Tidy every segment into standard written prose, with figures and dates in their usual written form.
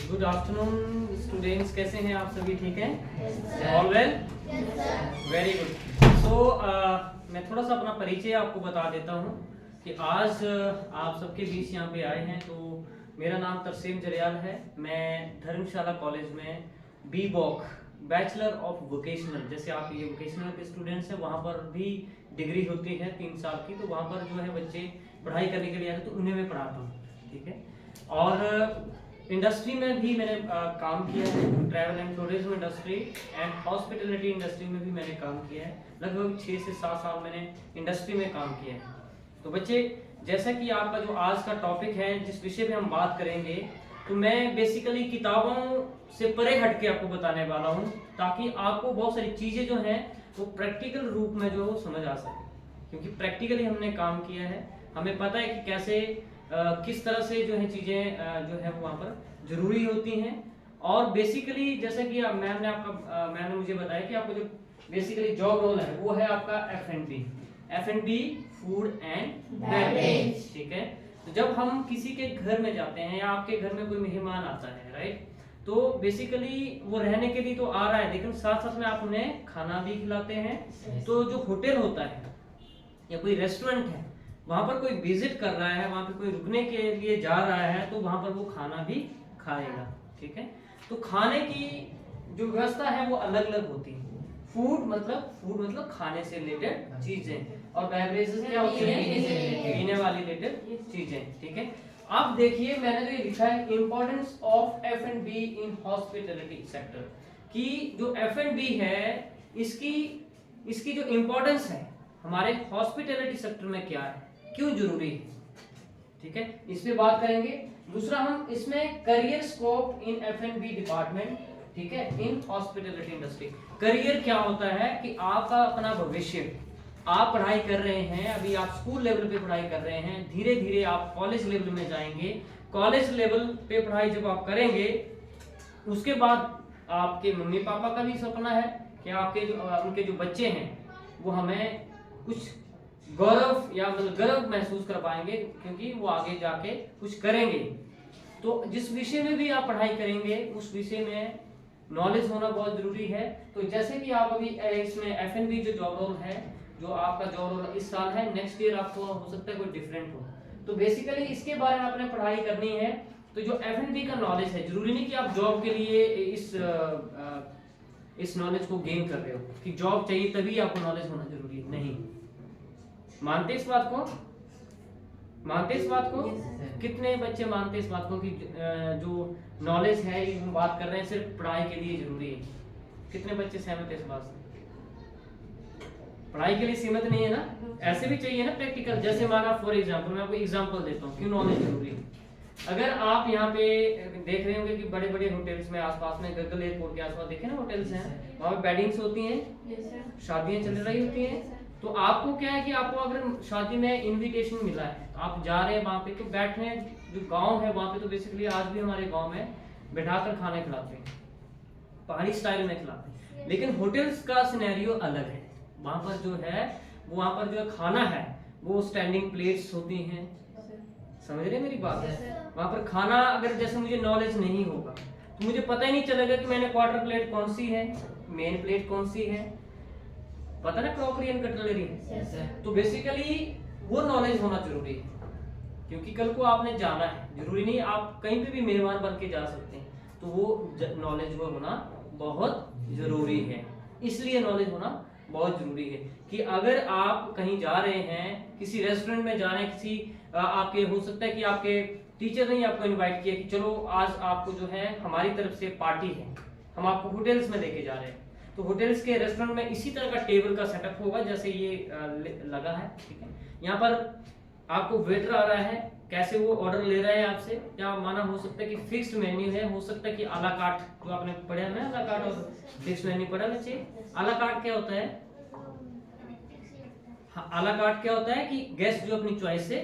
Good afternoon students, कैसे हैं आप सभी? ठीक हैं? All well? Very good. So मैं थोड़ा सा अपना परिचय आपको बता देता हूं कि आज आप सबके बीच यहाँ पे आए हैं। तो मेरा नाम तरसेम जरियाल है। मैं धर्मशाला कॉलेज में B Voc bachelor of vocational, जैसे आप ये वोकेशनल के स्टूडेंट्स हैं, वहाँ पर भी डिग्री होती है 3 साल की। तो वहाँ पर जो है बच्चे पढ़ाई करने के लिए आते, तो उन्हें मैं पढ़ाता हूँ। ठीक है। और इंडस्ट्री में भी मैंने काम किया है। Travel and tourism industry and hospitality industry में भी मैंने काम किया है। लगभग 6 से 7 साल मैंने इंडस्ट्री में काम किया है। तो बच्चे, जैसा कि आपका जो आज का टॉपिक है, जिस विषय पे हम बात करेंगे, तो मैं बेसिकली किताबों से परे हट के आपको बताने वाला हूँ, ताकि आपको बहुत सारी चीज़ें जो हैं वो प्रैक्टिकल रूप में जो समझ आ सके। क्योंकि प्रैक्टिकली हमने काम किया है, हमें पता है कि कैसे किस तरह से जो है चीज़ें जो है वो वहाँ पर जरूरी होती हैं। और बेसिकली जैसा कि मैम ने मुझे बताया कि आपको जो बेसिकली जॉब रोल है वो है आपका F&B फूड एंड बेवरेज। ठीक है। तो जब हम किसी के घर में जाते हैं या आपके घर में कोई मेहमान आता है, राइट, तो बेसिकली वो रहने के लिए तो आ रहा है, लेकिन साथ साथ में आप उन्हें खाना भी खिलाते हैं। तो जो होटल होता है या कोई रेस्टोरेंट है, वहां पर कोई विजिट कर रहा है, वहां पर कोई रुकने के लिए जा रहा है, तो वहां पर वो खाना भी खाएगा। ठीक है। तो खाने की जो व्यवस्था है वो अलग अलग होती है। फूड मतलब खाने से रिलेटेड चीजें, और बेवरेजेस क्या होती हैं? पीने वाली रिलेटेड चीजें। ठीक है। अब देखिए, मैंने जो ये लिखा है importance of F&B in hospitality sector, कि जो F&B है इसकी जो इम्पोर्टेंस है हमारे हॉस्पिटलिटी सेक्टर में क्या है, क्यों जरूरी है। ठीक है, इस पे बात करेंगे। दूसरा, हम इसमें career scope in F&B department, ठीक है, इन हॉस्पिटलिटी इंडस्ट्री। करियर क्या होता है कि आपका अपना भविष्य, आप पढ़ाई कर रहे हैं, अभी आप स्कूल लेवल पे पढ़ाई कर रहे हैं, धीरे धीरे आप कॉलेज लेवल में जाएंगे। कॉलेज लेवल पे पढ़ाई जब आप करेंगे, उसके बाद आपके मम्मी पापा का भी सपना है कि आपके उनके जो बच्चे हैं वो हमें कुछ गौरव या मतलब गर्व महसूस कर पाएंगे, क्योंकि वो आगे जाके कुछ करेंगे। तो जिस विषय में भी आप पढ़ाई करेंगे उस विषय में नॉलेज होना बहुत जरूरी है। तो जैसे कि आप अभी इसमें F&B जो जॉब रोल है, जो आपका जॉब रोल इस साल है, नेक्स्ट ईयर आपको हो सकता है कोई डिफरेंट हो। तो बेसिकली इसके बारे में आपने पढ़ाई करनी है। तो जो F&B का नॉलेज है, जरूरी नहीं कि आप जॉब के लिए इस नॉलेज को गेन कर रहे हो कि जॉब चाहिए तभी आपको नॉलेज होना जरूरी है, नहीं। मानते इस बात को? कितने बच्चे मानते इस बात को कि जो नॉलेज है, ये हम बात कर रहे हैं, सिर्फ पढ़ाई के लिए जरूरी है? कितने बच्चे सहमत है इस बात से? पढ़ाई के लिए सीमित नहीं है ना, ऐसे भी चाहिए ना प्रैक्टिकल। जैसे माना फॉर एग्जांपल, मैं आपको एग्जांपल देता हूँ क्यों नॉलेज जरूरी है। अगर आप यहाँ पे देख रहे होंगे कि बड़े बड़े होटल्स में आसपास में, गगल एयरपोर्ट के आसपास देखे ना होटल्स हैं, वहाँ पे बेडिंग्स होती हैं, शादियां चल रही होती हैं। तो आपको क्या है कि आपको अगर शादी में इनविटेशन मिला है, तो आप जा रहे हैं वहाँ पे, तो बैठने, जो गांव है वहाँ पे तो बेसिकली आज भी हमारे गांव में बैठाकर खाने खिलाते हैं, पहाड़ी स्टाइल में खिलाते हैं। लेकिन होटल्स का सिनेरियो अलग है। वहाँ पर जो है वहाँ पर जो खाना है वो स्टैंडिंग प्लेट्स होती हैं, समझ रहे मेरी बात है। वहाँ पर खाना, अगर जैसे मुझे नॉलेज नहीं होगा तो मुझे पता ही नहीं चलेगा कि मैंने क्वार्टर प्लेट कौन सी है, मेन प्लेट कौन सी है, पता ना, क्रॉकरी एंड कटलरी। तो बेसिकली वो नॉलेज होना जरूरी है, क्योंकि कल को आपने जाना है, जरूरी नहीं आप कहीं पे भी मेहमान बन के जा सकते हैं। तो वो नॉलेज वो होना बहुत जरूरी है। इसलिए नॉलेज होना बहुत जरूरी है कि अगर आप कहीं जा रहे हैं, किसी रेस्टोरेंट में जा रहे हैं, किसी आपके, हो सकता है कि आपके टीचर ने आपको इनवाइट किया कि चलो आज आपको जो है हमारी तरफ से पार्टी है, हम आपको होटल्स में लेके जा रहे हैं। तो होटल्स के रेस्टोरेंट में इसी तरह का टेबल का सेटअप होगा जैसे ये लगा है। ठीक है। यहाँ पर आपको वेटर आ रहा है, कैसे वो ऑर्डर ले रहा है आपसे, या माना हो सकता है कि फिक्स्ड मेन्यू है, हो सकता है कि आला कार्ट, जो आपने पढ़ा है ना, आला कार्ट और फिक्स्ड मेन्यू पढ़ा बच्चे। आला कार्ट क्या होता है? हाँ, आला कार्ट क्या होता है कि गेस्ट जो अपनी चॉइस से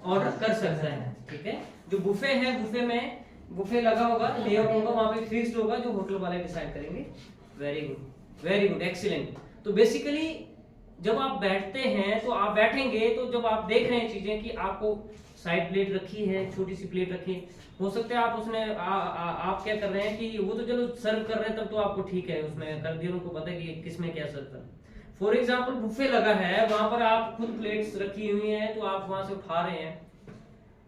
ऑर्डर कर सकता है। ठीक है। जो बुफे है, बुफे में बुफे लगा होगा, लेआउट होगा, वहां पे फिक्स्ड होगा, जो होटल वाले डिसाइड करेंगे। Very good, excellent. तो बेसिकली जब आप बैठते हैं, तो आप बैठेंगे, तो जब आप देख रहे हैं चीजें कि आपको साइड प्लेट रखी है, छोटी सी प्लेट रखी है, हो सकता है आप उसने आप क्या कर रहे हैं कि वो तो चलो सर्व कर रहे हैं तब तो आपको ठीक है, उसमें कर दिया, उनको पता है कि किस में क्या सर्व करना। फॉर एग्जाम्पल बुफे लगा है, वहां पर आप खुद प्लेट्स रखी हुई हैं, तो आप वहां से उठा रहे हैं,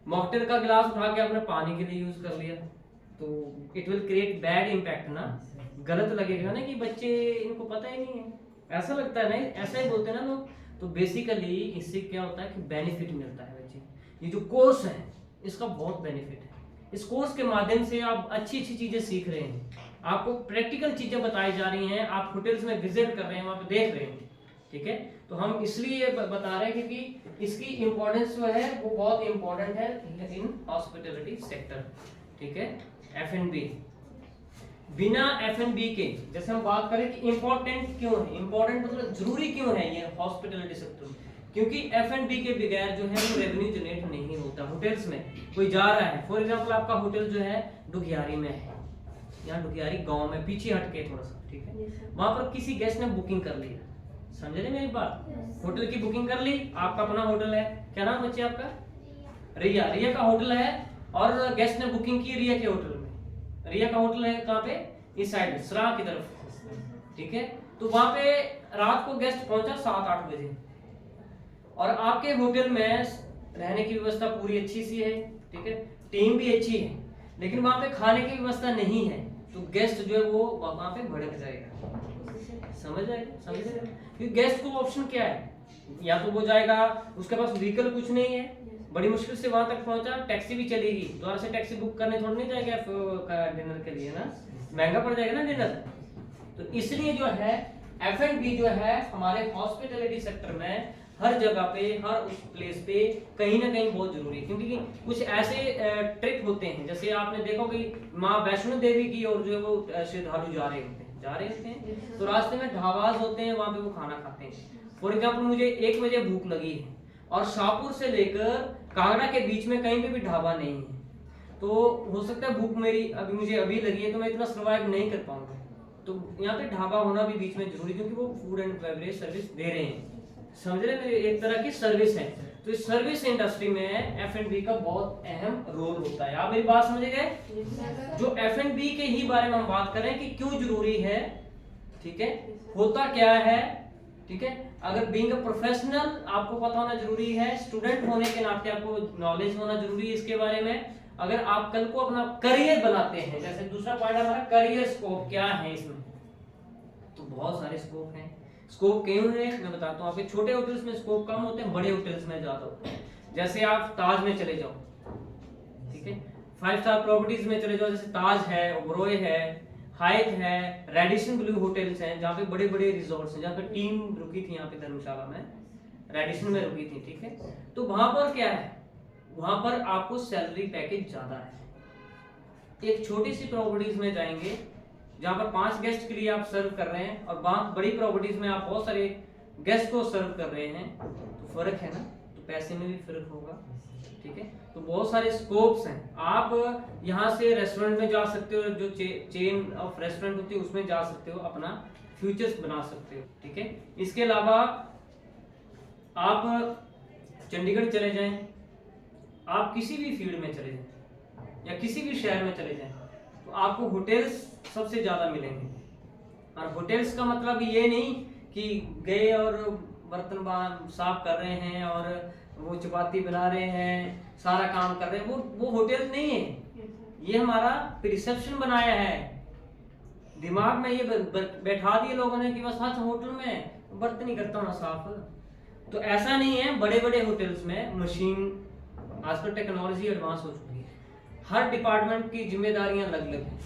मॉकटेल का गिलास उठा के आपने पानी के लिए यूज कर लिया, तो it will create bad impact ना, गलत लगेगा ना कि बच्चे इनको पता ही नहीं है, ऐसा लगता है ना, ऐसा ही बोलते हैं ना लोग। तो बेसिकली इससे क्या होता है कि बेनिफिट मिलता है बच्चे, ये जो कोर्स है इसका बहुत बेनिफिट है, इस कोर्स के माध्यम से आप अच्छी अच्छी चीजें सीख रहे हैं, आपको प्रैक्टिकल चीजें बताई जा रही हैं, आप होटल्स में विजिट कर रहे हैं, वहां पे देख रहे हैं, ठीक है। तो हम इसलिए बता रहे हैं क्योंकि इसकी इंपॉर्टेंस जो है वो बहुत इंपॉर्टेंट है इन हॉस्पिटैलिटी सेक्टर, ठीक है। F&B, बिना F&B के, जैसे हम बात करें कि इंपॉर्टेंट क्यों है, इंपॉर्टेंट मतलब जरूरी क्यों है ये हॉस्पिटैलिटी सेक्टर, क्योंकि F&B के बगैर जो है वो रेवेन्यू जनरेट नहीं होता। होटल्स में कोई जा रहा है, फॉर एग्जांपल आपका होटल जो है डुगियारी में है, यहाँ डुगियारी गांव में पीछे हट के थोड़ा सा, ठीक है, वहां पर किसी गेस्ट ने बुकिंग कर लिया, समझे ना मेरी बात, होटल की बुकिंग कर ली, आपका अपना होटल है, क्या नाम बच्चे आपका, रिया, रिया का होटल है, और गेस्ट ने बुकिंग की रिया के होटल में, रिया का होटल है कहाँ पे, इस साइड सरा की तरफ, ठीक है। तो वहां पे रात को गेस्ट पहुंचा 7-8 बजे, और आपके होटल में रहने की व्यवस्था पूरी अच्छी सी है, ठीक है, टीम भी अच्छी है, लेकिन वहां पे खाने की व्यवस्था नहीं है, तो गेस्ट जो है वो वहां पे भड़क जाएगा, समझ आएगा, क्योंकि गेस्ट को ऑप्शन क्या है, या तो वो जाएगा, उसके पास व्हीकल कुछ नहीं है, बड़ी मुश्किल से वहां तक पहुंचा, टैक्सी भी चलेगी, द्वारा से टैक्सी बुक करने थोड़ा नहीं जाएगा डिनर के लिए ना, महंगा पड़ जाएगा ना डिनर। तो इसलिए जो है F&B जो है हमारे हॉस्पिटैलिटी सेक्टर में हर जगह पे, हर उस प्लेस पे कहीं ना कहीं बहुत जरूरी है, क्योंकि कुछ ऐसे ट्रिप होते हैं, जैसे आपने देखो कि माँ वैष्णो देवी की और जो है वो श्रद्धालु जा रहे होते हैं, तो रास्ते में ढाबाज होते हैं, वहां पे वो खाना खाते हैं। फॉर एग्जाम्पल मुझे 1 बजे भूख लगी है और शाहपुर से लेकर कांगड़ा के बीच में कहीं पे भी ढाबा नहीं है, तो हो सकता है भूख मेरी मुझे अभी लगी है, तो मैं इतना सर्वाइव नहीं कर पाऊंगा, तो यहाँ पे ढाबा होना भी बीच में जरूरी, क्योंकि वो फूड एंड बेवरेज सर्विस दे रहे हैं, समझ रहे हैं, एक तरह की सर्विस है। तो इस सर्विस इंडस्ट्री में F&B का बहुत अहम रोल होता है, आप मेरी बात समझ गए। जो F&B के ही बारे में हम बात करें कि क्यों जरूरी है, ठीक है, होता क्या है, ठीक है, अगर बीइंग अ प्रोफेशनल आपको पता होना जरूरी है, स्टूडेंट होने के नाते आपको नॉलेज होना जरूरी है इसके बारे में। अगर आप कल को अपना करियर बनाते हैं, जैसे दूसरा पॉइंट हमारा करियर स्कोप क्या है इसमें, तो बहुत सारे स्कोप हैं। स्कोप क्यों है मैं बताता हूँ आपके, छोटे होटल्स में स्कोप कम होते हैं, बड़े होटल्स में ज्यादा होते हैं। जैसे आप ताज में चले जाओ, ठीक है, 5 स्टार प्रॉपर्टीज में चले जाओ, जैसे ताज है, ओबरॉय है, हाइट है, रेडिसन ब्लू होटल्स हैं, जहाँ पे बड़े बड़े रिजॉर्ट्स हैं, जहाँ पे टीम रुकी थी, यहाँ पे धर्मशाला में रेडिसन में रुकी थी, ठीक है। तो वहां पर क्या है, वहां पर आपको सैलरी पैकेज ज्यादा है। एक छोटी सी प्रॉपर्टीज में जाएंगे जहां पर 5 गेस्ट के लिए आप सर्व कर रहे हैं, और बड़ी प्रॉपर्टीज में आप बहुत सारे गेस्ट को सर्व कर रहे हैं, तो फर्क है ना, तो पैसे में भी फर्क होगा, ठीक है। तो बहुत सारे स्कोप्स हैं, आप यहाँ से रेस्टोरेंट में जा सकते हो, जो चेन ऑफ रेस्टोरेंट होती है उसमें जा सकते हो, अपना फ्यूचर्स बना सकते हो, ठीक है। इसके अलावा आप चंडीगढ़ चले जाएं, आप किसी भी फील्ड में चले जाएं या किसी भी शहर में चले जाएं, तो आपको होटल्स सबसे ज्यादा मिलेंगे। और होटल्स का मतलब ये नहीं कि गए और बर्तन साफ कर रहे हैं और वो चपाती बना रहे हैं, सारा काम कर रहे हैं, वो होटल नहीं है, ये हमारा रिसेप्शन बनाया है, दिमाग में ये बैठा दिए लोगों ने कि बस हाँ होटल में बर्तन ही करता हूँ साफ, तो ऐसा नहीं है। बड़े बड़े होटल्स में मशीन, आजकल टेक्नोलॉजी एडवांस हो चुकी है, हर डिपार्टमेंट की जिम्मेदारियां अलग अलग हैं,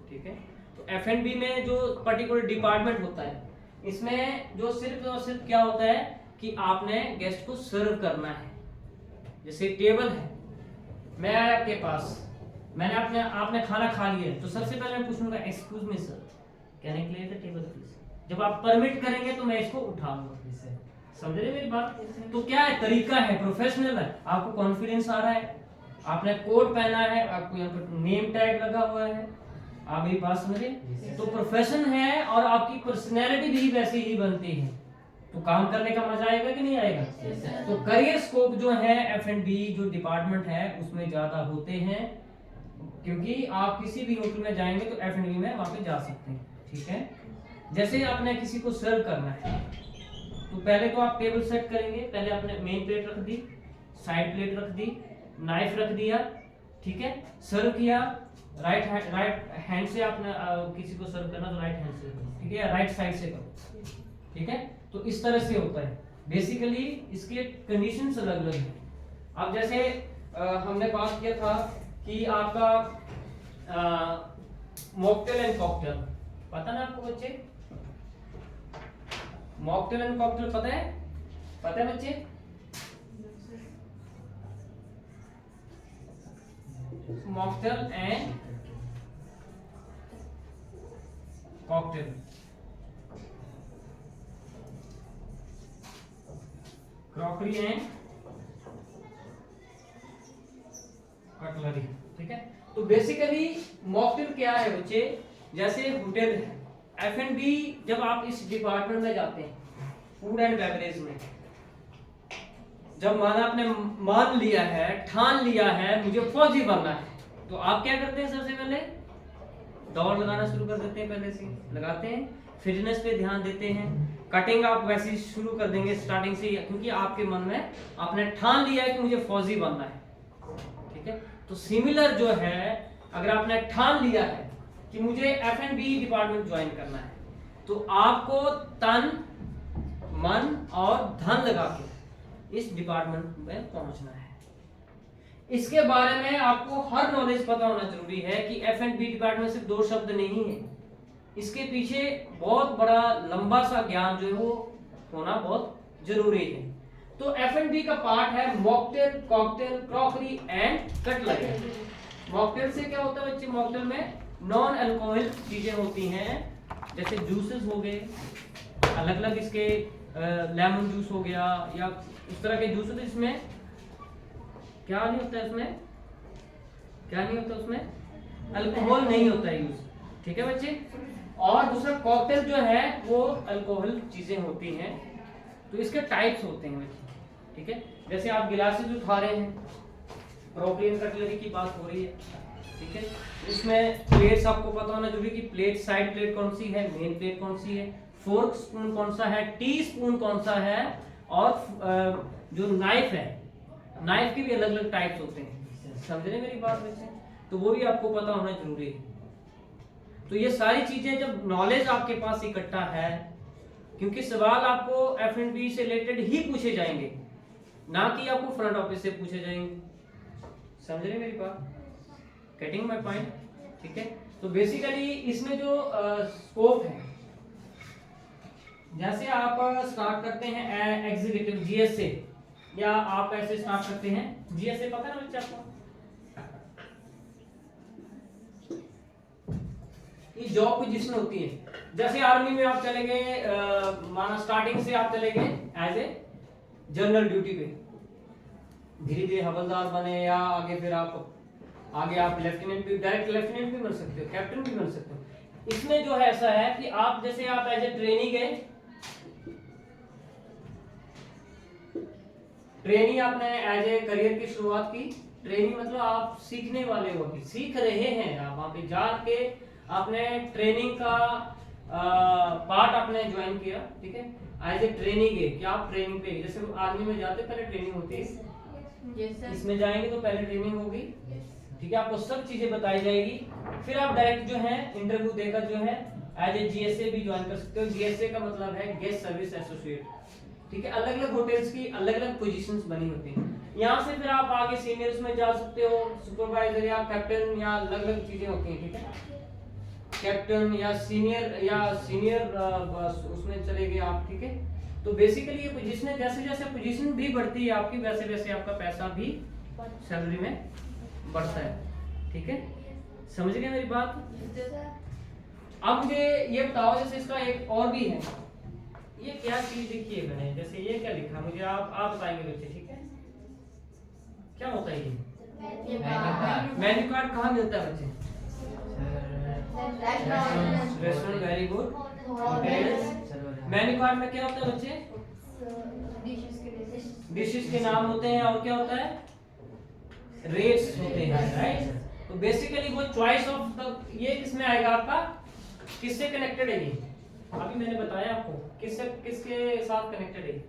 ठीक है। तो F&B में जो पर्टिकुलर डिपार्टमेंट होता है, इसमें जो सिर्फ और सिर्फ क्या होता है कि आपने गेस्ट को सर्व करना है। जैसे टेबल है, मैं आया आपके पास, मैंने आपने खाना खा लिया, तो सबसे पहले मैं पूछूंगा excuse me sir, can I clear the table please. जब आप परमिट करेंगे तो मैं इसको उठाऊंगा, समझ रहे मेरी बात। तो क्या है, तरीका है, प्रोफेशनल है, आपको कॉन्फिडेंस आ रहा है, आपने कोट पहना है, आपको यहाँ पर नेम टैग लगा हुआ है, आप मेरी बात समझे, तो प्रोफेशन है और आपकी पर्सनैलिटी भी वैसे ही बनती है, तो काम करने का मजा आएगा कि नहीं आएगा? तो करियर स्कोप जो है F&B जो डिपार्टमेंट है उसमें ज्यादा होते हैं, क्योंकि आप किसी भी होटल में जाएंगे तो F&B में वहां पे जा सकते हैं, ठीक है। जैसे आपने किसी को सर्व करना है तो पहले तो आप टेबल सेट करेंगे, पहले आपने मेन प्लेट रख दी, साइड प्लेट रख दी, नाइफ रख दिया, ठीक है, सर्व किया। राइट हैंड से आपने किसी को सर्व करना तो राइट हैंड से करो, ठीक है, राइट साइड से करो, ठीक है। तो इस तरह से होता है बेसिकली, इसके कंडीशंस अलग अलग हैं। अब जैसे हमने बात किया था कि आपका मॉकटेल एंड कॉकटेल, पता ना आपको बच्चे? मॉकटेल एंड कॉकटेल पता है? पता है बच्चे? Mocktail and cocktail, crockery and cutlery, ठीक है। तो बेसिकली मॉकटेल क्या है बच्चे? जैसे होटल है, F&B जब आप इस डिपार्टमेंट में जाते हैं, फूड एंड बेवरेज में, जब माना आपने मान लिया है, ठान लिया है मुझे फौजी बनना है, तो आप क्या करते हैं? सबसे पहले दौड़ लगाना शुरू कर देते हैं, पहले से लगाते हैं, फिटनेस पे ध्यान देते हैं, कटिंग आप वैसे ही शुरू कर देंगे स्टार्टिंग से, क्योंकि आपके मन में आपने ठान लिया है कि मुझे फौजी बनना है, ठीक है। तो सिमिलर जो है, अगर आपने ठान लिया है कि मुझे F&B डिपार्टमेंट ज्वाइन करना है, तो आपको तन मन और धन लगा के इस डिपार्टमेंट में पहुंचना है। इसके बारे में आपको हर नॉलेज पता होना जरूरी है कि F&B डिपार्टमेंट सिर्फ दो शब्द नहीं है, इसके पीछे बहुत बड़ा लंबा सा ज्ञान जो है वो होना बहुत जरूरी है। तो F&B का पार्ट है mocktail, cocktail, crockery and cutlery. Mocktail से क्या होता है बच्चे? मॉकटेल में नॉन अल्कोहल चीजें होती हैं, जैसे जूसेस हो गए, अलग अलग इसके लेमन जूस हो गया या इस तरह के जूस होते हैं। इसमें क्या नहीं होता है? इसमें क्या नहीं होता? उसमें अल्कोहल नहीं होता है यूज, ठीक है बच्चे। और दूसरा कॉकटेल जो है वो अल्कोहल चीजें होती हैं, तो इसके टाइप्स होते हैं बच्चे, ठीक है। जैसे आप गिलासेस उठा रहे हैं, क्रॉकरी एंड कटलरी की बात हो रही है, ठीक है। इसमें प्लेट्स आपको पता होना जरूरी कि प्लेट, साइड प्लेट कौन सी है, मेन प्लेट कौन सी है, फोर्क स्पून कौन सा है, टी स्पून कौन सा है, और जो नाइफ है, नाइफ की भी अलग अलग टाइप्स होते हैं, समझ रहे मेरी बात बच्चे? तो वो भी आपको पता होना जरूरी है। तो ये सारी चीजें जब नॉलेज आपके पास इकट्ठा है, क्योंकि सवाल आपको F&B से रिलेटेड ही पूछे जाएंगे, ना कि आपको फ्रंट ऑफिस से पूछे जाएंगे, समझ रहे मेरी बात? गेटिंग माय पॉइंट, ठीक है। तो बेसिकली इसमें जो स्कोप है, जैसे आप स्टार्ट करते हैं एग्जीक्यूटिव GS से, या आप ऐसे स्टार्ट करते हैं GS से, पता ना बच्चे आपको? ये जॉब पोजीशन होती है। जैसे आर्मी में आप चले गए, माना स्टार्टिंग से आप चले गए एज ए जनरल ड्यूटी पे, धीरे धीरे हवलदार बने, या आगे फिर आप लेफ्टिनेंट भी, डायरेक्ट लेफ्टिनेंट भी बन सकते हो, कैप्टन भी बन सकते हो। इसमें जो है ऐसा है कि आप जैसे आप एज ए ट्रेनी गए, ट्रेनी आपने एज ए करियर की शुरुआत की, ट्रेनिंग मतलब आप सीखने वाले हो, सीख रहे हैं आप, वहां पे जाके आपने ट्रेनिंग का पार्ट आपने ज्वाइन किया, ठीक है, एज ए ट्रेनिंग है कि आप ट्रेनिंग पे, जैसे आर्मी में जाते पहले ट्रेनिंग होती है, इसमें जाएंगे तो पहले ट्रेनिंग होगी, ठीक है, आपको सब चीजें बताई जाएगी, फिर आप डायरेक्ट जो है इंटरव्यू देकर जो है एज ए GSA भी ज्वाइन कर सकते हो। GSA का मतलब है गेस्ट सर्विस एसोसिएट, ठीक है। अलग अलग होटल्स की अलग अलग पोजीशंस बनी होती हैं। यहाँ से फिर आप आगे सीनियर्स में जा सकते हो, सुपरवाइजर या कैप्टन, या अलग अलग चीजें होती हैं, ठीक है, कैप्टन या सीनियर उसमें चले गए आप, ठीक है। तो बेसिकली ये पोजीशन, जैसे जैसे पोजीशन भी बढ़ती है आपकी, वैसे वैसे आपका पैसा भी सैलरी में बढ़ता है, ठीक है, समझ गए मेरी बात? अब मुझे ये बताओ, जैसे इसका एक और भी है, ये क्या चीज लिखी है मैंने, जैसे ये क्या लिखा, मुझे आप बताएंगे बच्चे, ठीक है, क्या होता है ये? मेन्यू कार्ड कहाँ मिलता है बच्चे? Restaurant, very good. Menu card में क्या होता है बच्चे? डिशेस के नाम होते हैं और क्या होता है, रेट्स होते हैं, राइट। तो बेसिकली वो चॉइस ऑफ द, ये किसमें आएगा आपका, किससे कनेक्टेड है ये, अभी मैंने बताया आपको किससे, किसके साथ कनेक्टेड है,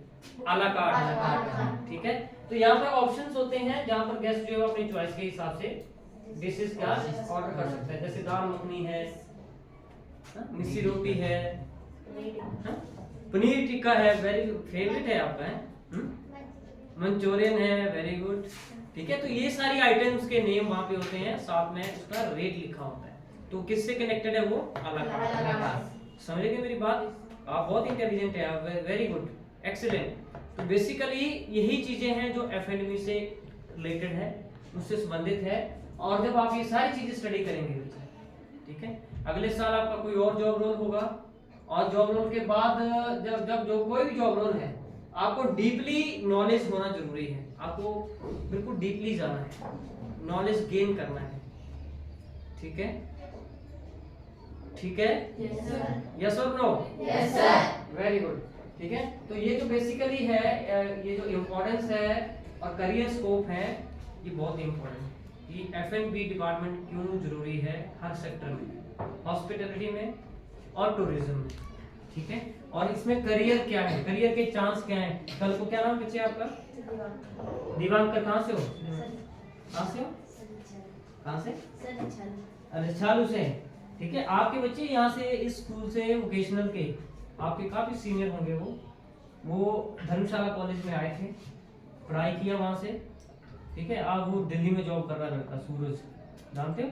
आला कार्ड, ठीक है। तो यहाँ पर ऑप्शंस होते हैं जहाँ पर गेस्ट जो है अपनी चॉइस के हिसाब से डिशेस का ऑर्डर कर सकता है, जैसे दाल मखनी है, मिस्सी रोटी है, पनीर टिक्का है, वेरी फेवरेट है आपका, है मंचूरियन है, वेरी गुड, ठीक है। तो ये सारी आइटम्स के नेम वहां पे होते हैं, साथ में उसका रेट लिखा होता है। तो किससे कनेक्टेड है वो, आला कार्ड। समझ गए मेरी बात, आप बहुत इंटेलिजेंट है, आप वेरी गुड, एक्सीलेंट। तो बेसिकली यही चीजें हैं जो F&B से रिलेटेड है, उससे संबंधित है। और जब आप ये सारी चीजें स्टडी करेंगे बच्चे, ठीक है, अगले साल आपका कोई और जॉब रोल होगा, और जॉब रोल के बाद जब जो कोई भी जॉब रोल है, आपको डीपली नॉलेज होना जरूरी है, आपको बिल्कुल डीपली जाना है, नॉलेज गेन करना है, ठीक है, ठीक है, यस और no, yes sir, very good, ठीक है। तो ये जो बेसिकली है, ये जो इम्पोर्टेंस है और करियर स्कोप है, ये बहुत इम्पोर्टेंट है। ये F&B डिपार्टमेंट क्यों जरूरी है हर सेक्टर में, हॉस्पिटैलिटी में और टूरिज्म में, ठीक है। और इसमें करियर क्या है, करियर के चांस क्या है, कल को क्या नाम बच्चे आपका, दिवांकर, कहाँ से हो, कहाँ से हो, कहाँ से, अरे छालू से, ठीक है। आपके बच्चे यहाँ से इस स्कूल से वोकेशनल के आपके काफी सीनियर होंगे, वो धर्मशाला कॉलेज में आए थे, पढ़ाई किया वहां से, ठीक है। अब वो दिल्ली में जॉब कर रहा लड़का, सूरज, जानते हो,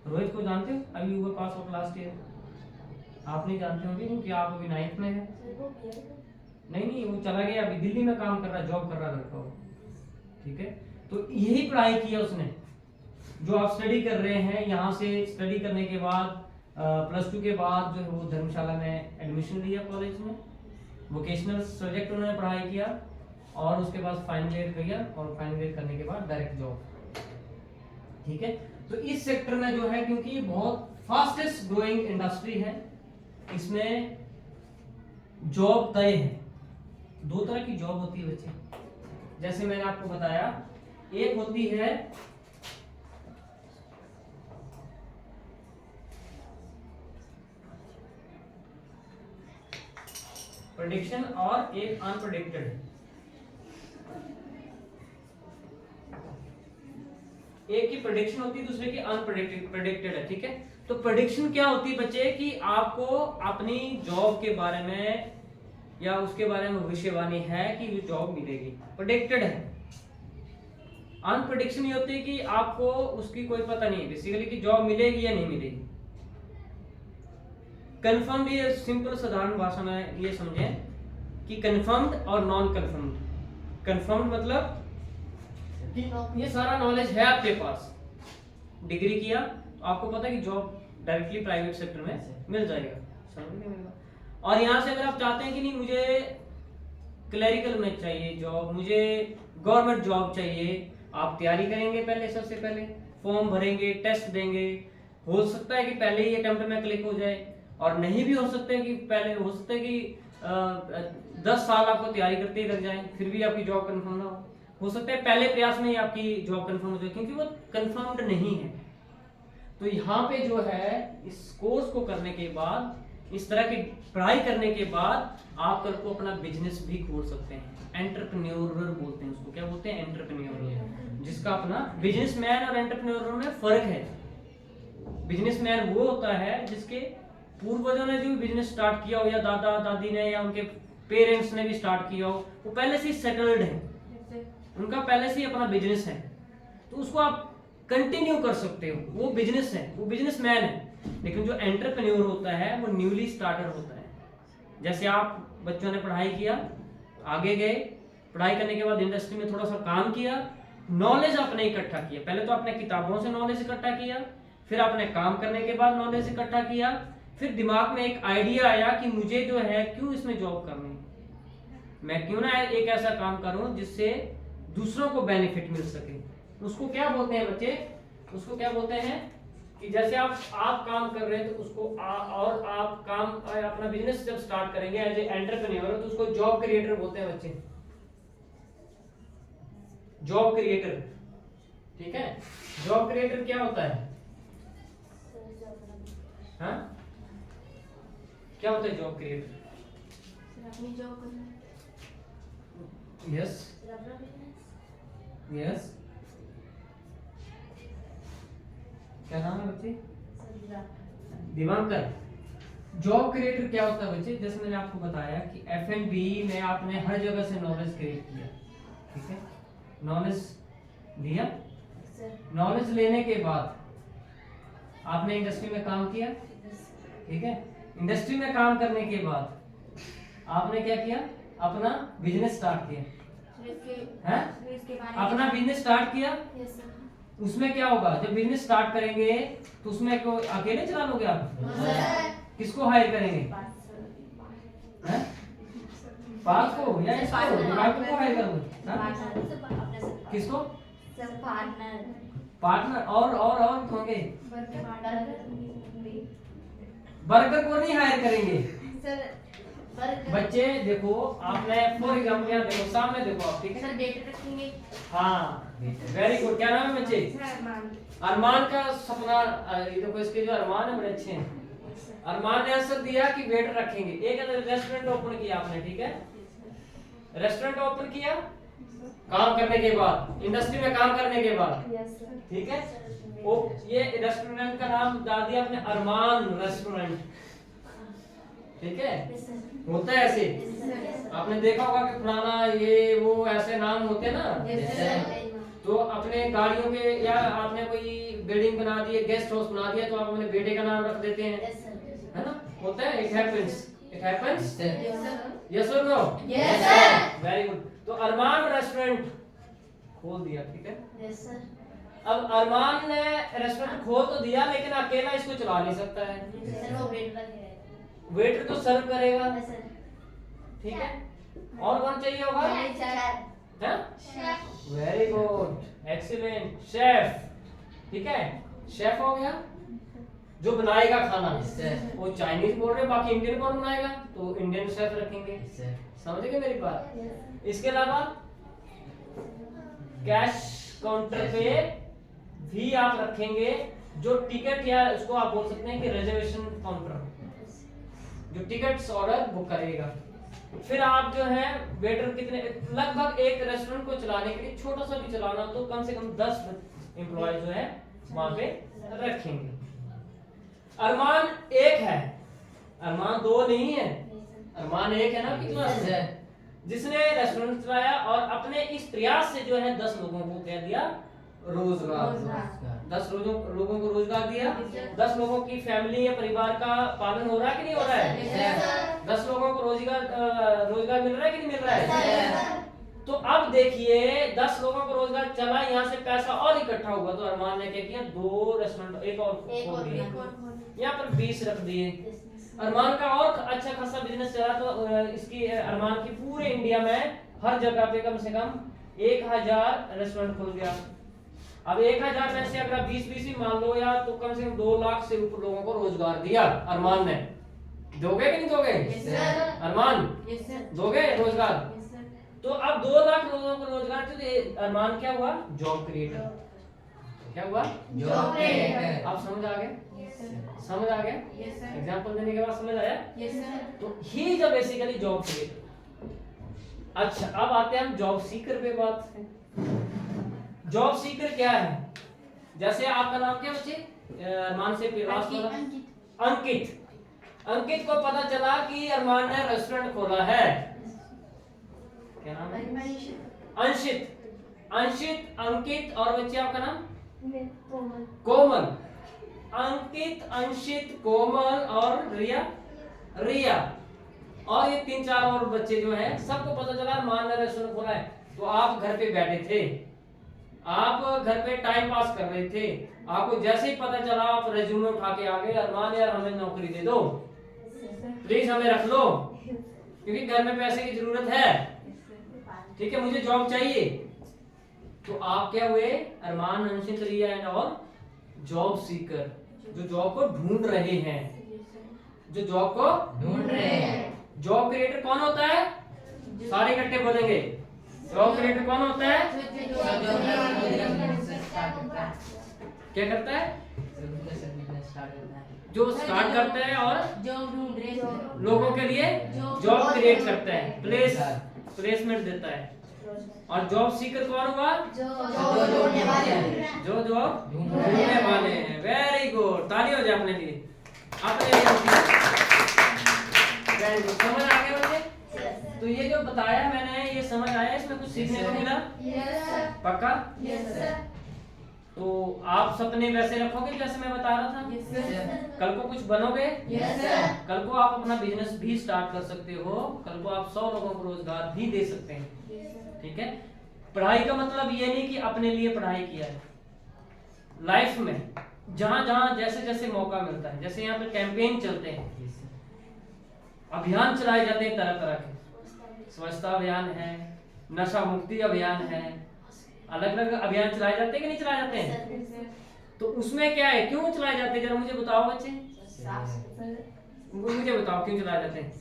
रोहित को जानते हो, अभी वो पास आउट लास्ट ईयर, आप नहीं जानते होंगे क्योंकि आप अभी 9th में है, नहीं वो चला गया, अभी दिल्ली में काम कर रहा, जॉब कर रहा लड़का वो, ठीक है। तो यही पढ़ाई किया उसने जो आप स्टडी कर रहे हैं, यहाँ से स्टडी करने के बाद +2 के बाद जो है वो धर्मशाला में एडमिशन लिया कॉलेज में, वोकेशनल सब्जेक्ट उन्होंने पढ़ाई किया, और उसके बाद फाइनल ईयर किया, और फाइनल ईयर करने के बाद डायरेक्ट जॉब, ठीक है। तो इस सेक्टर में जो है, क्योंकि ये बहुत फास्टेस्ट ग्रोइंग इंडस्ट्री है, इसमें जॉब तय है। 2 तरह की जॉब होती है बच्चे, जैसे मैंने आपको बताया, एक होती है प्रेडिक्शन और एक अनप्रेडिक्टेड। एक की प्रेडिक्शन होती है, दूसरे की अनप्रेडिक्टेड है, ठीक है। तो प्रेडिक्शन क्या होती है बच्चे, कि आपको अपनी जॉब के बारे में या उसके बारे में भविष्यवाणी है कि ये जॉब मिलेगी, प्रेडिक्टेड है। अनप्रेडिक्शन ये होती है कि आपको उसकी कोई पता नहीं है बेसिकली कि जॉब मिलेगी या नहीं मिलेगी। कंफर्म्ड, ये सिंपल साधारण भाषा में ये समझें कि कंफर्म्ड और नॉन कंफर्म्ड। कंफर्म्ड मतलब कि ये सारा नॉलेज है आपके पास, डिग्री किया तो आपको पता है कि जॉब डायरेक्टली प्राइवेट सेक्टर में मिल जाएगा, समझ में मिलेगा। और यहाँ से अगर आप चाहते हैं कि नहीं मुझे क्लरिकल में चाहिए जॉब, मुझे गवर्नमेंट जॉब चाहिए, आप तैयारी करेंगे, पहले सबसे पहले फॉर्म भरेंगे, टेस्ट देंगे, हो सकता है कि पहले ही अटेम्प्ट में क्लिक हो जाए, और नहीं भी हो सकता है कि पहले, हो सकता है कि 10 साल आपको तैयारी करते ही लग जाए, फिर भी आपकी जॉब कंफर्म ना हो सकता है पहले प्रयास में ही आपकी जॉब कंफर्म हो जाए, क्योंकि वो कंफर्म्ड नहीं है। तो यहाँ पे जो है इस कोर्स को करने के बाद, इस तरह की पढ़ाई करने के बाद, आप कल को अपना बिजनेस भी खोल सकते हैं। एंटरप्रेन्योर बोलते हैं उसको, क्या बोलते हैं, एंटरप्रेन्योर, जिसका अपना, बिजनेसमैन और एंटरप्रेन्योर में फर्क है। बिजनेसमैन वो होता है जिसके पूर्वजों ने जो बिजनेस स्टार्ट किया हो, या दादा दादी ने या उनके पेरेंट्स ने भी स्टार्ट किया हो, वो पहले से ही सेटल्ड है, उनका पहले से ही अपना बिजनेस है, तो उसको आप कंटिन्यू कर सकते हो, वो बिजनेस है, वो बिजनेसमैन है। लेकिन जो एंटरप्रेन्योर होता है वो न्यूली स्टार्टर होता है। जैसे आप बच्चों ने पढ़ाई किया, आगे गए, पढ़ाई करने के बाद इंडस्ट्री में थोड़ा सा काम किया, नॉलेज आपने इकट्ठा किया, पहले तो आपने किताबों से नॉलेज इकट्ठा किया, फिर आपने काम करने के बाद नॉलेज इकट्ठा किया, फिर दिमाग में एक आइडिया आया कि मुझे जो है क्यों इसमें जॉब करनी, मैं क्यों ना एक ऐसा काम करूं जिससे दूसरों को बेनिफिट मिल सके। उसको क्या बोलते हैं बच्चे, उसको क्या बोलते हैं, कि जैसे आप काम कर रहे हैं तो उसको और आप काम अपना बिजनेस जब स्टार्ट करेंगे एज ए एंटरप्रेन्योर तो उसको जॉब क्रिएटर बोलते हैं बच्चे, जॉब क्रिएटर। ठीक है, जॉब क्रिएटर क्या होता है? हाँ, क्या होता है जॉब क्रिएटर? अपनी जॉब करना। यस यस, क्या नाम है बच्चे? दिवाकर। जॉब क्रिएटर क्या होता है बच्चे? जैसे मैंने आपको बताया कि F&B में आपने हर जगह से नॉलेज क्रिएट किया, ठीक है, नॉलेज लिया, नॉलेज लेने के बाद आपने इंडस्ट्री में काम किया, ठीक है, इंडस्ट्री में काम करने के बाद आपने क्या किया? अपना बिजनेस स्टार्ट किया, है? अपना बिजनेस स्टार्ट किया। उसमें क्या होगा? जब बिजनेस स्टार्ट करेंगे तो उसमें को अकेले चला लोगे आप? किसको हायर करेंगे? हैं? पार्ट को या इसको डिपार्टमेंट को हायर करोगे? किसको? पार्टनर और होंगे। वर्कर को नहीं हायर करेंगे बच्चे। देखो आपने फॉर एग्जाम्पल यहाँ देखो, सामने देखो आप, ठीक है, डेटा रखेंगे। हाँ वेरी गुड। क्या नाम है बच्चे? अरमान का सपना। ये देखो इसके जो अरमान है बड़े अच्छे हैं। अरमान ने आंसर दिया कि वेटर रखेंगे। एक रेस्टोरेंट ओपन किया आपने, ठीक है, रेस्टोरेंट ओपन किया काम करने के बाद, इंडस्ट्री में काम करने के बाद, ठीक है, वो ये रेस्टोरेंट का नाम डाल दिया आपने अरमान रेस्टोरेंट, ठीक है, होता है ऐसे। आपने देखा होगा कि पुराना ये वो ऐसे नाम होते हैं ना, तो अपने गाड़ियों के या आपने कोई बिल्डिंग बना दी है, गेस्ट हाउस बना दिया, तो आप अपने बेटे का नाम रख देते हैं, है ना, होता है, इट हैपेंस यस और no? Yes sir. Very good. तो अरमान रेस्टोरेंट खोल दिया, ठीक है, यस सर। अब अरमान ने रेस्टोरेंट खोल तो दिया लेकिन अकेला इसको चला नहीं सकता है, वेटर तो सर्व करेगा, ठीक है, और कौन चाहिए होगा? वेरी गुड, एक्सीलेंट, शेफ, ठीक है, शेफ हो गया जो बनाएगा खाना। वो चाइनीज बोल रहे बाकी इंडियन कौन बनाएगा? तो इंडियन शेफ रखेंगे, समझ गए मेरी बात? इसके अलावा कैश काउंटर पे भी आप रखेंगे जो टिकट, या उसको आप बोल सकते हैं कि रिजर्वेशन काउंटर, जो टिकट्स ऑर्डर बुक करेगा। फिर आप जो है वेटर कितने, लगभग एक रेस्टोरेंट को चलाने के लिए छोटा सा भी चलाना तो कम से कम 10 एम्प्लॉय जो है वहां पे रखेंगे। अरमान एक है, अरमान दो नहीं है, अरमान एक है ना, कितना है? जिसने रेस्टोरेंट चलाया और अपने इस प्रयास से जो है 10 लोगों को क्या दिया? रोजगार। 10 लोगों को रोजगार दिया। 10 लोगों की फैमिली या परिवार का पालन हो रहा है कि नहीं हो रहा है? 10 लोगों को रोजगार मिल रहा है कि नहीं मिल रहा है? तो अब देखिए 10 लोगों को रोजगार चला, यहाँ से पैसा और इकट्ठा हुआ, तो अरमान ने क्या किया? 2 रेस्टोरेंट एक और खोल दिए, यहाँ पर 20 रख दिए। अरमान का और अच्छा खासा बिजनेस चला, तो इसकी अरमान की पूरे इंडिया में हर जगह पे कम से कम 1000 रेस्टोरेंट खुल गया। अब 1000 में से अगर 20 ही मान लो या, तो कम से कम 2 लाख से ऊपर लोगों को रोजगार दिया अरमान ने। दोगे कि नहीं दोगे? अरमान दोगे रोजगार? तो अब 2 लाख लोगों को रोजगार, तो अरमान क्या हुआ? Job creator. क्या हुआ? Job creator. आप समझ आ गए? समझ आ गया? एग्जाम्पल देने के बाद समझ आया? तो ही जब बेसिकली जॉब क्रिएटर। अच्छा, अब आते हैं हम जॉब सीकर पे बात है। जॉब सीकर क्या है? जैसे आपका नाम क्या बच्चे? अरमान से अंकित। अंकित को पता चला कि अरमान ने रेस्टोरेंट खोला है, क्या नाम है? अंशित, अंकित और बच्चे आपका नाम? कोमल। अंकित, अंशित, कोमल और रिया और ये 3-4 और बच्चे जो हैं, सबको पता चला अरमान ने रेस्टोरेंट खोला है। तो आप घर पे बैठे थे, आप घर पे टाइम पास कर रहे थे, आपको जैसे ही पता चला आप रेज्यूमे उठा के आ गए, अरमान यार हमें नौकरी दे दो प्लीज, हमें रख लो क्योंकि घर में पैसे की जरूरत है, ठीक है, मुझे जॉब चाहिए। तो आप क्या हुए? अरमान, अंशित, रिया एंड ऑल जॉब सीकर। जो जॉब को ढूंढ रहे हैं, जो जॉब को ढूंढ रहे हैं। जॉब क्रिएटर कौन होता है? सारे इकट्ठे बोलेंगे। जॉब क्रिएटर कौन होता है? क्या करता है? जो स्टार्ट करता है और जॉब ढूंढ रहे हैं। लोगों के लिए जॉब क्रिएट करता है, प्लेसमेंट देता है। और जॉब सीकर कौन हुआ? जो जॉब ढूंढने वाले हैं। वेरी गुड, ताली हो जाए अपने लिए, अपने लिए। वेरी गुड, समझ आ गया बच्चे? तो ये जो बताया मैंने, ये समझ आया? इसमें कुछ सीखने को मिला? पक्का? तो आप सपने वैसे रखोगे जैसे मैं बता रहा था? कल को कुछ बनोगे? कल को आप अपना बिजनेस भी स्टार्ट कर सकते हो, कल को आप 100 लोगों को रोजगार भी दे सकते हैं। ठीक है? पढ़ाई का मतलब ये नहीं कि अपने लिए पढ़ाई किया है। लाइफ में जहां जहां जैसे जैसे मौका मिलता है, जैसे यहाँ पे कैंपेन चलते हैं, अभियान चलाए जाते हैं तरह तरह के, स्वच्छता अभियान है, नशा मुक्ति अभियान है, अलग अलग अभियान चलाए जाते हैं कि नहीं चलाए जाते हैं? तो उसमें क्या है, क्यों चलाए जाते हैं, जरा मुझे बताओ बच्चे, मुझे बताओ क्यों चलाए जाते हैं?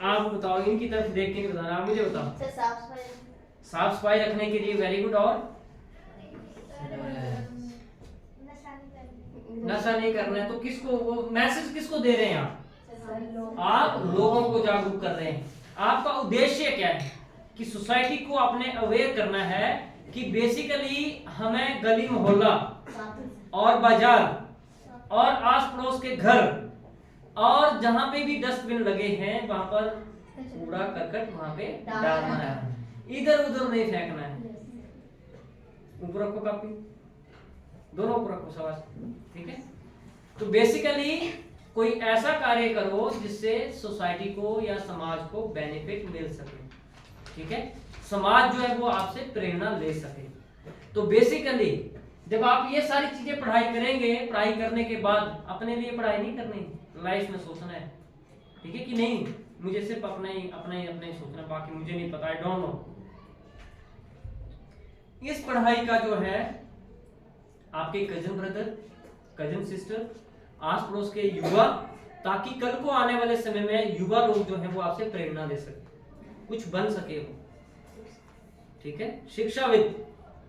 आप बताओ, इनकी तरफ देख के नहीं बताना, आप मुझे बताओ। साफ सफाई रखने के लिए। Very good. और नशा नहीं करना है। तो किसको वो मैसेज किसको दे रहे हैं आप लोगों को जागरूक कर रहे हैं। आपका उद्देश्य क्या है? कि सोसाइटी को अपने अवेयर करना है कि बेसिकली हमें गली मोहल्ला और बाजार और आस पड़ोस के घर और जहां पे भी डस्टबिन लगे हैं वहां पर कूड़ा करकट वहां पे डालना है, इधर उधर नहीं फेंकना है। ऊपर रखो कापी, दोनों ऊपर रखो, शाबाश। ठीक है? तो बेसिकली कोई ऐसा कार्य करो जिससे सोसाइटी को या समाज को बेनिफिट मिल सके। ठीक है? समाज जो है वो आपसे प्रेरणा ले सके। तो बेसिकली जब आप ये सारी चीजें पढ़ाई करेंगे, पढ़ाई करने के बाद अपने लिए पढ़ाई नहीं करनी, लाइफ में सोचना है। ठीक है कि नहीं? मुझे सिर्फ अपना ही सोचना, बाकी मुझे नहीं पता, आई डोंट नो। इस पढ़ाई का जो है आपके कजन ब्रदर, कजन सिस्टर, आस पड़ोस के युवा, ताकि कल को आने वाले समय में युवा लोग जो है वो आपसे प्रेरणा ले सके, कुछ बन सके वो। ठीक है? शिक्षाविद,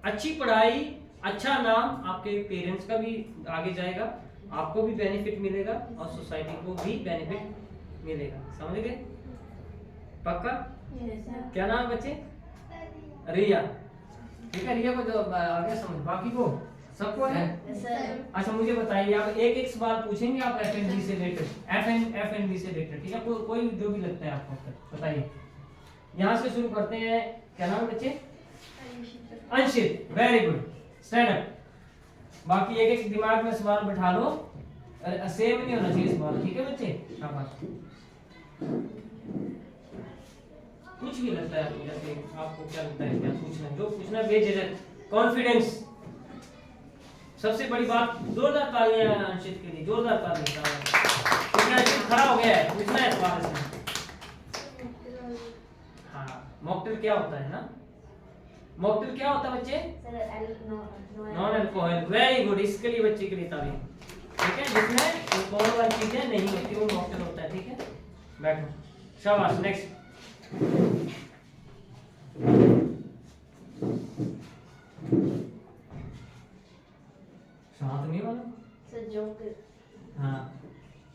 अच्छी पढ़ाई, अच्छा नाम, आपके पेरेंट्स का भी आगे जाएगा, आपको भी बेनिफिट मिलेगा और सोसाइटी को भी बेनिफिट मिलेगा। समझ गए? पक्का? क्या नाम है बच्चे? रिया। ठीक है? रिया को जो आगे समझ, बाकी को सबको है? अच्छा मुझे बताइए, आप एक एक सवाल पूछेंगे आप एफएनबी से रिलेटेड, एफएनबी से रिलेटेड। ठीक है? कोई जो भी लगता है आपको बताइए। यहाँ से शुरू करते हैं। क्या नाम है बच्चे? Anshit. Very good, stand up. बाकी एक एक दिमाग में सवाल बैठा लो, सेम नहीं होना चाहिए सवाल। ठीक है बच्चे? शाबाश। कुछ भी लगता है आपको, जैसे आपको क्या लगता है, क्या पूछना है, जो पूछना बेझिझक, कॉन्फिडेंस। सबसे बड़ी बात, जोरदार तालियां अंशित के लिए, जोरदार तालियां। खड़ा हो गया है, पूछना है सवाल इसमें। हाँ, मॉकटेल क्या होता है ना? मॉकटेल क्या होता है बच्चे? Non alcohol. वेरी गुड, इसके लिए बच्चे के लिए तालियां। ठीक है? जिसमें अल्कोहल वाली चीजें नहीं होती वो मॉकटेल होता है। ठीक है? बैठो, शाबाश। नेक्स्ट। शांत नहीं वाला? हाँ,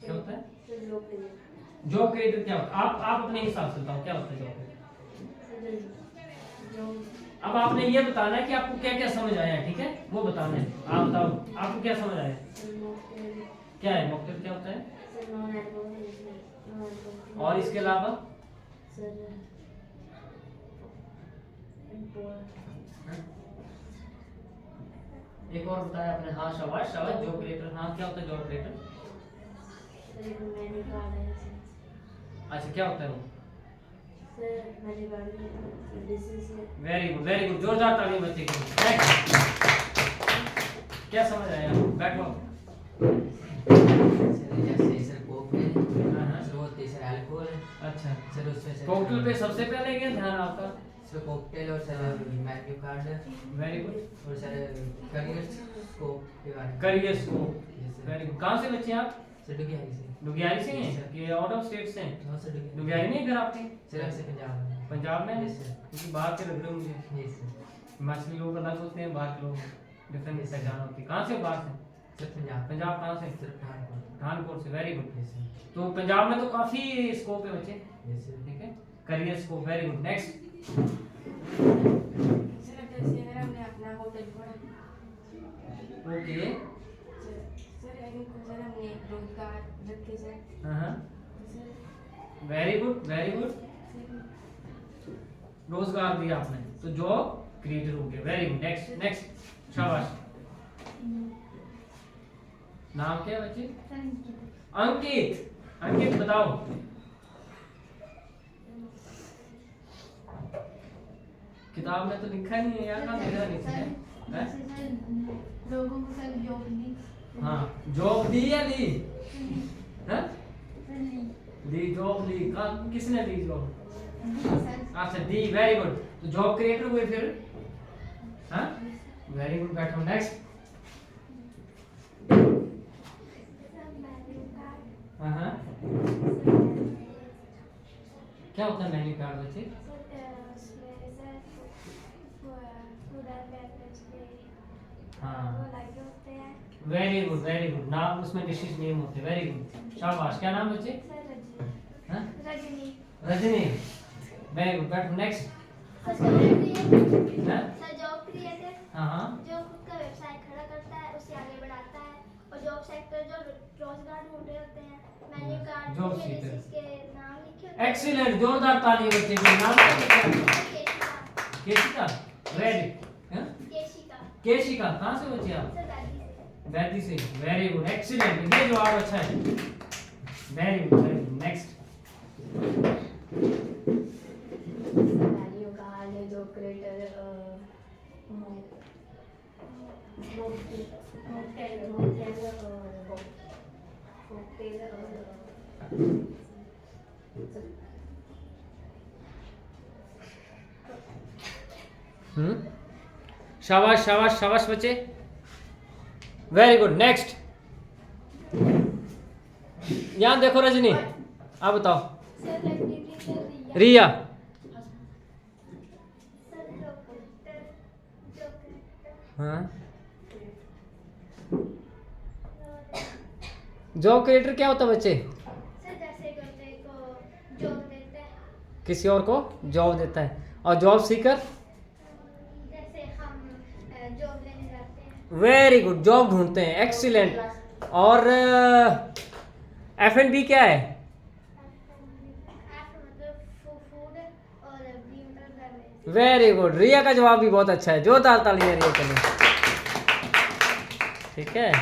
क्या होता है? जॉब क्रिएटर क्या होता है? आप अपने हिसाब से बताओ क्या होता है जॉब क्रिएटर। अब आपने ये बताना है कि आपको क्या क्या समझ आया है। ठीक है? वो बताना है। आप बताओ आपको क्या समझ आया? क्या है मॉकटेल, क्या होता है? और इसके अलावा एक और बताया आपने। हाँ, शाबाश शाबाश। जॉब क्रिएटर, हाँ क्या होता है जॉब क्रिएटर? अच्छा, क्या होता है वो? वेरी गुड, वेरी गुड, जोरदार तालियां बच्चे के लिए। क्या समझ आया? बैठो। अच्छा, कॉकटेल पे सबसे पहले क्या ध्यान आपका? सर कॉकटेल और sir menu card very good. और सर करियर स्कोप के बारे में। Career scope, yes sir. Very good. कहाँ से बच्चे आप? सर डुगियारी से। दुगियारी से Yes, हैं sir. कि आउट ऑफ स्टेट से हैं? हाँ सर डुगियारी। दुगियारी नहीं है घर आपके? सर ऐसे पंजाब में। पंजाब में? Yes, sir. क्योंकि बाहर के लग रहे हो मुझे। Yes sir. हिमाचली लोग अलग होते हैं, बाहर के लोग डिफरेंट Yes, sir. पहचान होती है। कहाँ से बाहर से? सर पंजाब। पंजाब कहाँ से? सर पठानकोट। पठानकोट से, वेरी गुड। Yes sir. तो पंजाब में तो काफी स्कोप है बच्चे, यस सर। ठीक है, career scope, very good. Next. Sir जैसे अगर हमने अपना होटल खोला ओके। सर इनको सर हमने रोजगार रखे सर हाँ, sir very good, very good. रोजगार दिया आपने तो जॉब क्रिएटर हो गया, वेरी गुड। नेक्स्ट, नेक्स्ट, शाबाश। नाम क्या है बच्चे? अंकित। अंकित बताओ। किताब में तो लिखा नहीं है यार, कहाँ लिखा नहीं है? हैं? लोगों को सर जॉब दी हाँ, जॉब दी या ली? हैं? दी, जॉब ली। कहाँ, किसने दी जॉब? अच्छा, दी, वेरी गुड। तो जॉब क्रिएटर हुए फिर? हाँ, वेरी गुड। बैठो, नेक्स्ट। हाँ, क्या होता है मेन्यू कार्ड बच्चे? हाँ, वेरी गुड, वेरी गुड। नाम उसमें डिशेस नेम होते हैं, वेरी गुड, शाबाश। क्या नाम बच्चे? हाँ? Rajni, very good. बैठो, नेक्स्ट। हाँ हाँ, जो खुद का व्यवसाय खड़ा करता है उसे आगे बढ़ाता है। और जॉब सेक्टर जो रोजगार ढूंढ रहे होते हैं, मेन्यू कार्ड Job के seeker. के नाम लिखे होते हैं। एक्सीलेंट, जोरदार ताली बच्चे के नाम क्या बच्चा? केशिका। केशिका, वेरी। हाँ? केशिका। केशिका, कहाँ से बच्चे आप? सर दादी से। वैदी से, वेरी गुड, एक्सीलेंट। ये जवाब अच्छा है, very good, very good. Next. Value card जो क्रिएटर शाबाश, शाबाश, शाबाश बच्चे, वेरी गुड। नेक्स्ट। यहाँ देखो रजनी, आप बताओ। सर एक्टिविटी सर रिया, सर डॉक्टर जो करता हाँ, जॉब क्रिएटर क्या होता है बच्चे? सर जैसे करते को जॉब देता है। किसी और को जॉब देता है। और जॉब सीकर? जैसे हम जॉब लेने जाते हैं। वेरी गुड, जॉब ढूंढते हैं, एक्सीलेंट। और F&B क्या है? एफ मतलब फूड और बी मतलब बेवरेज। Very good. रिया का जवाब भी बहुत अच्छा है, जोरदार तालियां रिया के लिए, ठीक है।